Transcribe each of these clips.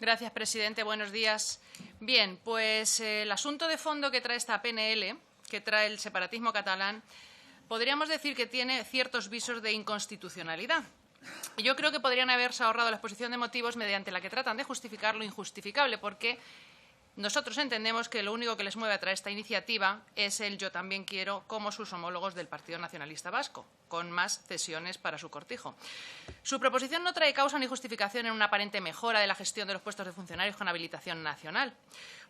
Gracias, presidente. Buenos días. Bien, pues el asunto de fondo que trae esta PNL, que trae el separatismo catalán, podríamos decir que tiene ciertos visos de inconstitucionalidad. Y yo creo que podrían haberse ahorrado la exposición de motivos mediante la que tratan de justificar lo injustificable, porque nosotros entendemos que lo único que les mueve a traer esta iniciativa es el yo también quiero, como sus homólogos del Partido Nacionalista Vasco, con más cesiones para su cortijo. Su proposición no trae causa ni justificación en una aparente mejora de la gestión de los puestos de funcionarios con habilitación nacional,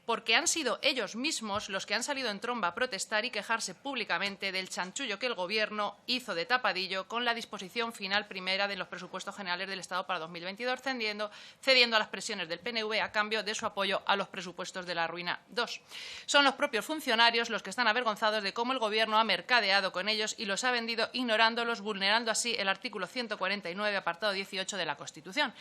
porque han sido ellos mismos los que han salido en tromba a protestar y quejarse públicamente del chanchullo que el Gobierno hizo de tapadillo con la disposición final primera de los presupuestos generales del Estado para 2022, cediendo a las presiones del PNV a cambio de su apoyo a los presupuestos de la ruina 2. Son los propios funcionarios los que están avergonzados de cómo el Gobierno ha mercadeado con ellos y los ha vendido ignorándolos, vulnerando así el artículo 149, apartado 18 de la Constitución.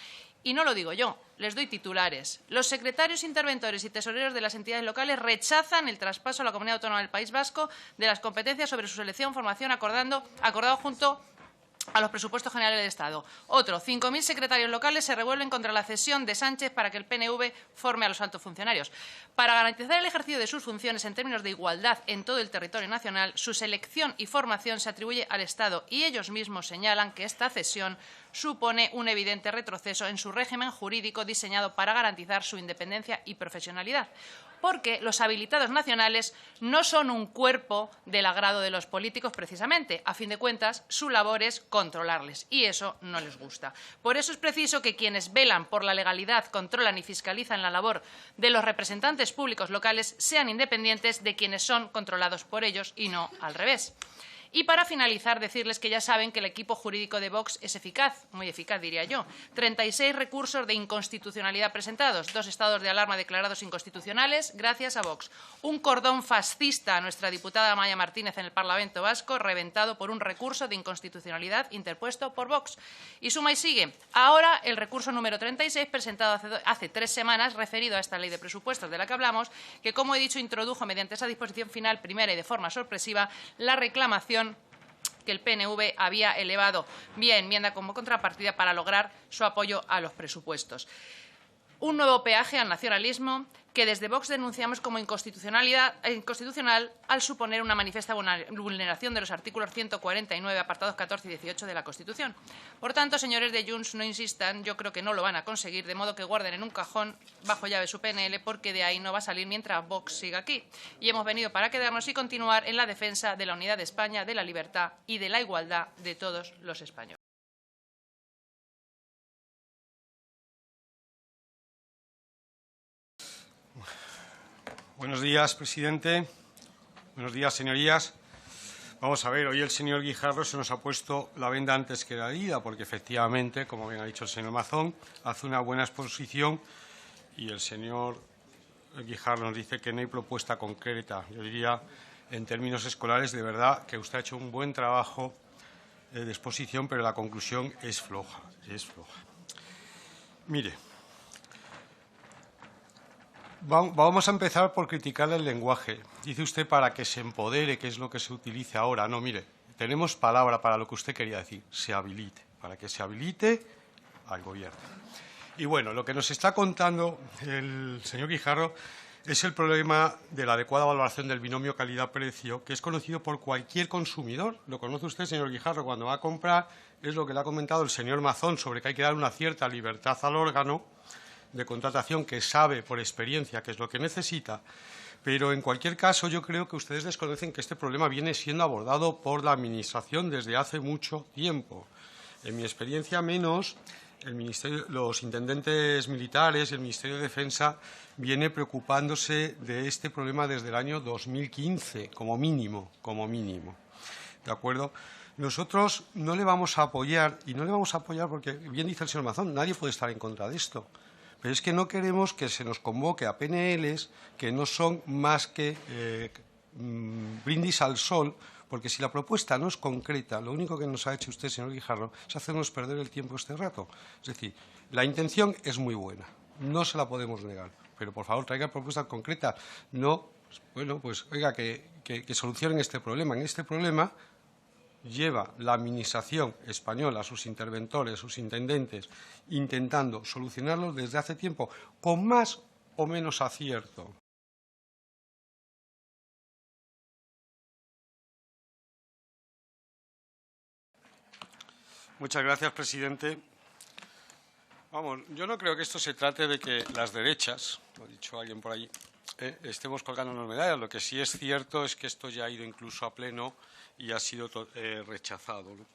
Y no lo digo yo, les doy titulares. Los secretarios, interventores y tesoreros de las entidades locales rechazan el traspaso a la Comunidad Autónoma del País Vasco de las competencias sobre su selección, formación, acordado junto a los presupuestos generales del Estado. Otro, 5.000 secretarios locales se revuelven contra la cesión de Sánchez para que el PNV forme a los altos funcionarios. Para garantizar el ejercicio de sus funciones en términos de igualdad en todo el territorio nacional, su selección y formación se atribuye al Estado y ellos mismos señalan que esta cesión supone un evidente retroceso en su régimen jurídico diseñado para garantizar su independencia y profesionalidad, porque los habilitados nacionales no son un cuerpo del agrado de los políticos precisamente. A fin de cuentas, su labor es controlarles y eso no les gusta. Por eso es preciso que quienes velan por la legalidad, controlan y fiscalizan la labor de los representantes públicos locales sean independientes de quienes son controlados por ellos y no al revés. Y para finalizar, decirles que ya saben que el equipo jurídico de Vox es eficaz, muy eficaz diría yo. 36 recursos de inconstitucionalidad presentados, 2 estados de alarma declarados inconstitucionales gracias a Vox. Un cordón fascista a nuestra diputada Amaia Martínez en el Parlamento Vasco, reventado por un recurso de inconstitucionalidad interpuesto por Vox. Y suma y sigue. Ahora el recurso número 36, presentado hace 3 semanas, referido a esta ley de presupuestos de la que hablamos, que, como he dicho, introdujo mediante esa disposición final primera y de forma sorpresiva la reclamación que el PNV había elevado vía enmienda como contrapartida para lograr su apoyo a los presupuestos. Un nuevo peaje al nacionalismo que desde Vox denunciamos como inconstitucional al suponer una manifiesta vulneración de los artículos 149, apartados 14 y 18 de la Constitución. Por tanto, señores de Junts, no insistan, yo creo que no lo van a conseguir, de modo que guarden en un cajón bajo llave su PNL, porque de ahí no va a salir mientras Vox siga aquí. Y hemos venido para quedarnos y continuar en la defensa de la unidad de España, de la libertad y de la igualdad de todos los españoles. Buenos días, presidente. Buenos días, señorías. Vamos a ver, hoy el señor Guijarro se nos ha puesto la venda antes que la herida, porque efectivamente, como bien ha dicho el señor Mazón, hace una buena exposición y el señor Guijarro nos dice que no hay propuesta concreta. Yo diría, en términos escolares, de verdad que usted ha hecho un buen trabajo de exposición, pero la conclusión es floja, es floja. Mire, vamos a empezar por criticar el lenguaje. Dice usted para que se empodere, que es lo que se utiliza ahora. No, mire, tenemos palabra para lo que usted quería decir, se habilite, para que se habilite al Gobierno. Y bueno, lo que nos está contando el señor Guijarro es el problema de la adecuada valoración del binomio calidad-precio, que es conocido por cualquier consumidor. Lo conoce usted, señor Guijarro, cuando va a comprar, es lo que le ha comentado el señor Mazón sobre que hay que dar una cierta libertad al órgano de contratación que sabe por experiencia qué es lo que necesita, pero en cualquier caso yo creo que ustedes desconocen que este problema viene siendo abordado por la Administración desde hace mucho tiempo. En mi experiencia menos, los intendentes militares y el Ministerio de Defensa viene preocupándose de este problema desde el año 2015, como mínimo, ¿de acuerdo? Nosotros no le vamos a apoyar, y no le vamos a apoyar porque, bien dice el señor Mazón, nadie puede estar en contra de esto. Pero es que no queremos que se nos convoque a PNLs que no son más que brindis al sol, porque si la propuesta no es concreta, lo único que nos ha hecho usted, señor Guijarro, es hacernos perder el tiempo este rato. Es decir, la intención es muy buena, no se la podemos negar, pero por favor traiga propuestas concretas. No, bueno, pues oiga, que solucionen este problema. En este problema lleva la administración española, sus interventores, sus intendentes, intentando solucionarlos desde hace tiempo, con más o menos acierto. Muchas gracias, presidente. Vamos, yo no creo que esto se trate de que las derechas, lo ha dicho alguien por allí, estemos colgándonos medallas. Lo que sí es cierto es que esto ya ha ido incluso a pleno y ha sido rechazado, ¿no?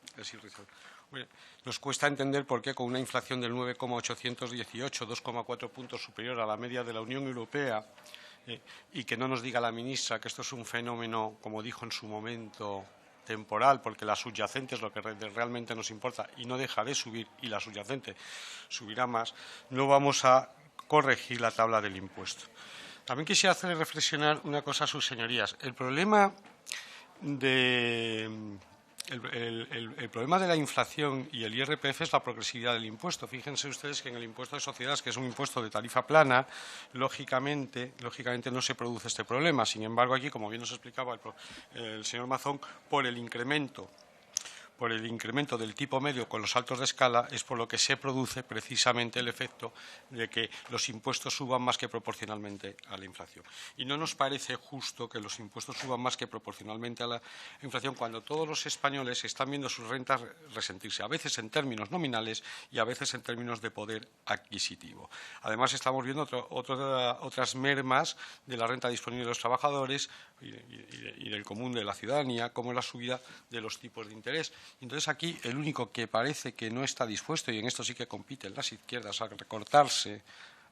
Nos cuesta entender por qué con una inflación del 9,818, 2,4 puntos superior a la media de la Unión Europea, y que no nos diga la ministra que esto es un fenómeno, como dijo en su momento, temporal, porque la subyacente es lo que realmente nos importa y no deja de subir, y la subyacente subirá más, no vamos a corregir la tabla del impuesto. También quisiera hacerle reflexionar una cosa a sus señorías. El problema de la inflación y el IRPF es la progresividad del impuesto. Fíjense ustedes que en el impuesto de sociedades, que es un impuesto de tarifa plana, lógicamente no se produce este problema. Sin embargo, aquí, como bien nos explicaba el señor Mazón, por el incremento del tipo medio con los saltos de escala es por lo que se produce precisamente el efecto de que los impuestos suban más que proporcionalmente a la inflación. Y no nos parece justo que los impuestos suban más que proporcionalmente a la inflación cuando todos los españoles están viendo sus rentas resentirse, a veces en términos nominales y a veces en términos de poder adquisitivo. Además, estamos viendo otras mermas de la renta disponible de los trabajadores y del común de la ciudadanía, como la subida de los tipos de interés. Entonces, aquí el único que parece que no está dispuesto, y en esto sí que compiten las izquierdas, a recortarse,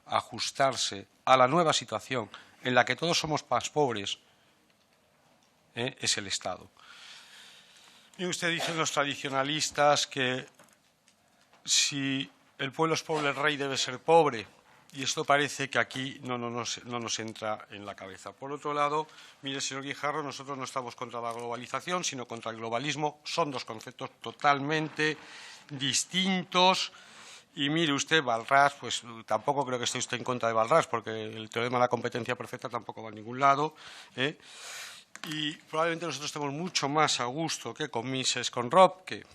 a ajustarse a la nueva situación en la que todos somos más pobres, es el Estado. Y usted dicen los tradicionalistas que si el pueblo es pobre, el rey debe ser pobre. Y esto parece que aquí no nos entra en la cabeza. Por otro lado, mire, señor Guijarro, nosotros no estamos contra la globalización, sino contra el globalismo. Son dos conceptos totalmente distintos. Y mire usted, Balrás, pues tampoco creo que esté usted en contra de Balrás, porque el teorema de la competencia perfecta tampoco va a ningún lado. Y probablemente nosotros estemos mucho más a gusto que con Mises, con Rob, que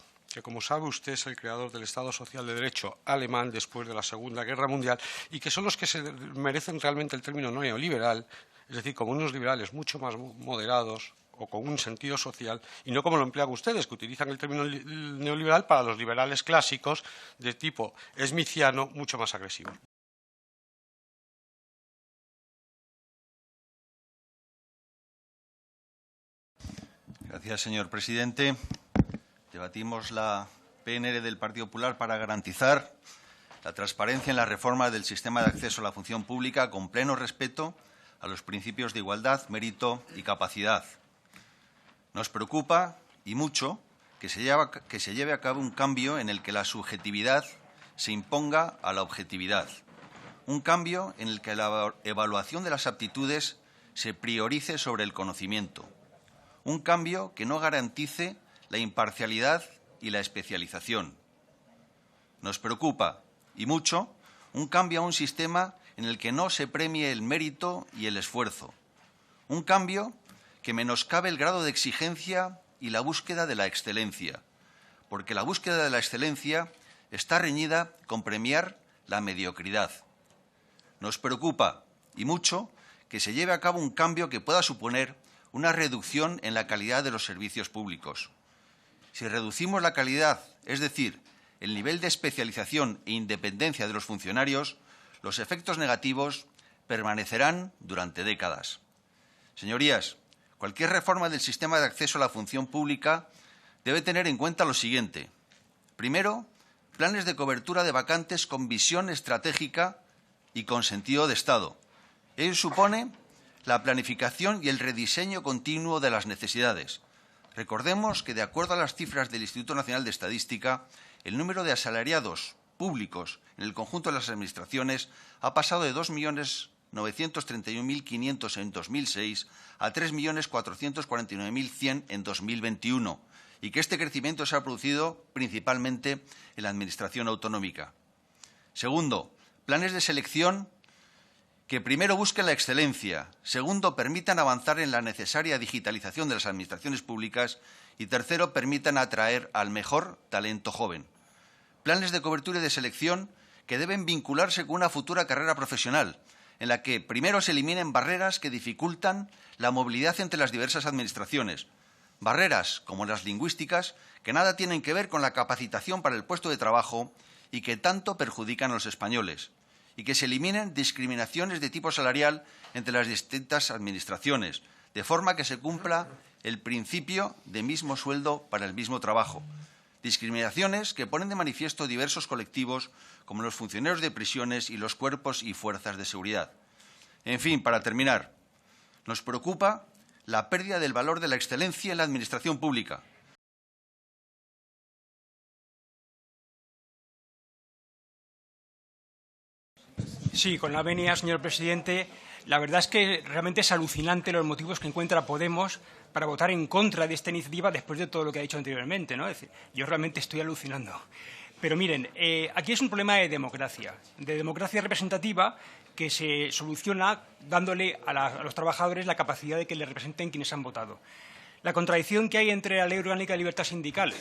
como sabe usted es el creador del Estado Social de Derecho alemán después de la Segunda Guerra Mundial, y que son los que se merecen realmente el término neoliberal, es decir, como unos liberales mucho más moderados o con un sentido social, y no como lo emplean ustedes, que utilizan el término neoliberal para los liberales clásicos de tipo smithiano, mucho más agresivos. Gracias, señor presidente. Debatimos la PNL del Partido Popular para garantizar la transparencia en la reforma del sistema de acceso a la función pública con pleno respeto a los principios de igualdad, mérito y capacidad. Nos preocupa, y mucho, que se lleve a cabo un cambio en el que la subjetividad se imponga a la objetividad. Un cambio en el que la evaluación de las aptitudes se priorice sobre el conocimiento. Un cambio que no garantice la imparcialidad y la especialización. Nos preocupa, y mucho, un cambio a un sistema en el que no se premie el mérito y el esfuerzo. Un cambio que menoscabe el grado de exigencia y la búsqueda de la excelencia, porque la búsqueda de la excelencia está reñida con premiar la mediocridad. Nos preocupa, y mucho, que se lleve a cabo un cambio que pueda suponer una reducción en la calidad de los servicios públicos. Si reducimos la calidad, es decir, el nivel de especialización e independencia de los funcionarios, los efectos negativos permanecerán durante décadas. Señorías, cualquier reforma del sistema de acceso a la función pública debe tener en cuenta lo siguiente. Primero, planes de cobertura de vacantes con visión estratégica y con sentido de Estado. Ello supone la planificación y el rediseño continuo de las necesidades. Recordemos que, de acuerdo a las cifras del Instituto Nacional de Estadística, el número de asalariados públicos en el conjunto de las administraciones ha pasado de 2.931.500 en 2006 a 3.449.100 en 2021, y que este crecimiento se ha producido principalmente en la Administración autonómica. Segundo, planes de selección que primero busquen la excelencia, segundo, permitan avanzar en la necesaria digitalización de las administraciones públicas y tercero, permitan atraer al mejor talento joven. Planes de cobertura y de selección que deben vincularse con una futura carrera profesional, en la que primero se eliminen barreras que dificultan la movilidad entre las diversas administraciones. Barreras, como las lingüísticas, que nada tienen que ver con la capacitación para el puesto de trabajo y que tanto perjudican a los españoles. Y que se eliminen discriminaciones de tipo salarial entre las distintas administraciones, de forma que se cumpla el principio de mismo sueldo para el mismo trabajo. Discriminaciones que ponen de manifiesto diversos colectivos, como los funcionarios de prisiones y los cuerpos y fuerzas de seguridad. En fin, para terminar, nos preocupa la pérdida del valor de la excelencia en la administración pública. Sí, con la venia, señor presidente. La verdad es que realmente es alucinante los motivos que encuentra Podemos para votar en contra de esta iniciativa después de todo lo que ha dicho anteriormente, ¿no? Es decir, yo realmente estoy alucinando. Pero miren, aquí es un problema de democracia representativa que se soluciona dándole a los trabajadores la capacidad de que les representen quienes han votado. La contradicción que hay entre la Ley Orgánica de Libertad Sindical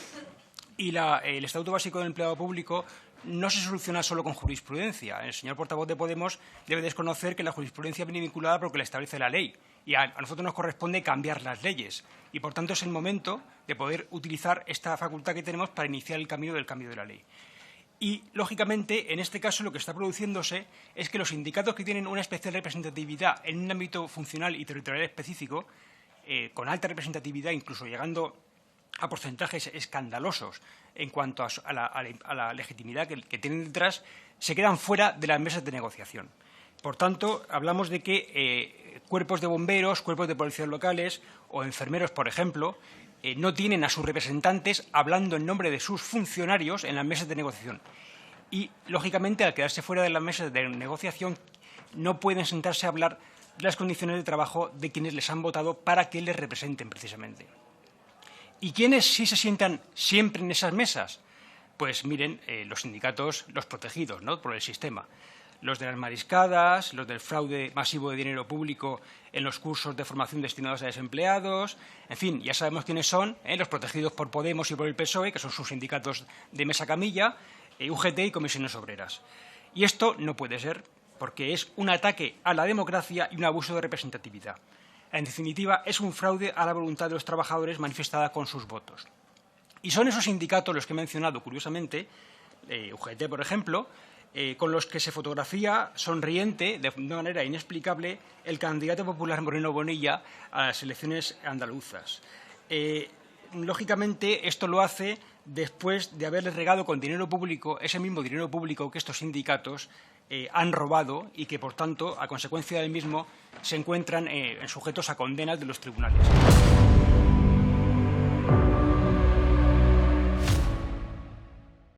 y el Estatuto Básico del Empleado Público no se soluciona solo con jurisprudencia. El señor portavoz de Podemos debe desconocer que la jurisprudencia viene vinculada porque la establece la ley y a nosotros nos corresponde cambiar las leyes y, por tanto, es el momento de poder utilizar esta facultad que tenemos para iniciar el camino del cambio de la ley. Y, lógicamente, en este caso lo que está produciéndose es que los sindicatos que tienen una especial representatividad en un ámbito funcional y territorial específico, con alta representatividad, incluso llegando a porcentajes escandalosos en cuanto a la legitimidad que tienen detrás, se quedan fuera de las mesas de negociación. Por tanto, hablamos de que cuerpos de bomberos, cuerpos de policías locales o enfermeros, por ejemplo, no tienen a sus representantes hablando en nombre de sus funcionarios en las mesas de negociación. Y, lógicamente, al quedarse fuera de las mesas de negociación, no pueden sentarse a hablar de las condiciones de trabajo de quienes les han votado para que les representen precisamente. ¿Y quiénes sí se sientan siempre en esas mesas? Pues miren, los sindicatos, los protegidos, ¿no?, por el sistema. Los de las mariscadas, los del fraude masivo de dinero público en los cursos de formación destinados a desempleados. En fin, ya sabemos quiénes son, los protegidos por Podemos y por el PSOE, que son sus sindicatos de mesa camilla, UGT y comisiones obreras. Y esto no puede ser, porque es un ataque a la democracia y un abuso de representatividad. En definitiva, es un fraude a la voluntad de los trabajadores manifestada con sus votos. Y son esos sindicatos los que he mencionado, curiosamente, UGT, por ejemplo, con los que se fotografía sonriente, de una manera inexplicable, el candidato popular Moreno Bonilla a las elecciones andaluzas. Lógicamente, esto lo hace después de haberles regado con dinero público, ese mismo dinero público que estos sindicatos han robado y que, por tanto, a consecuencia del mismo, se encuentran sujetos a condenas de los tribunales.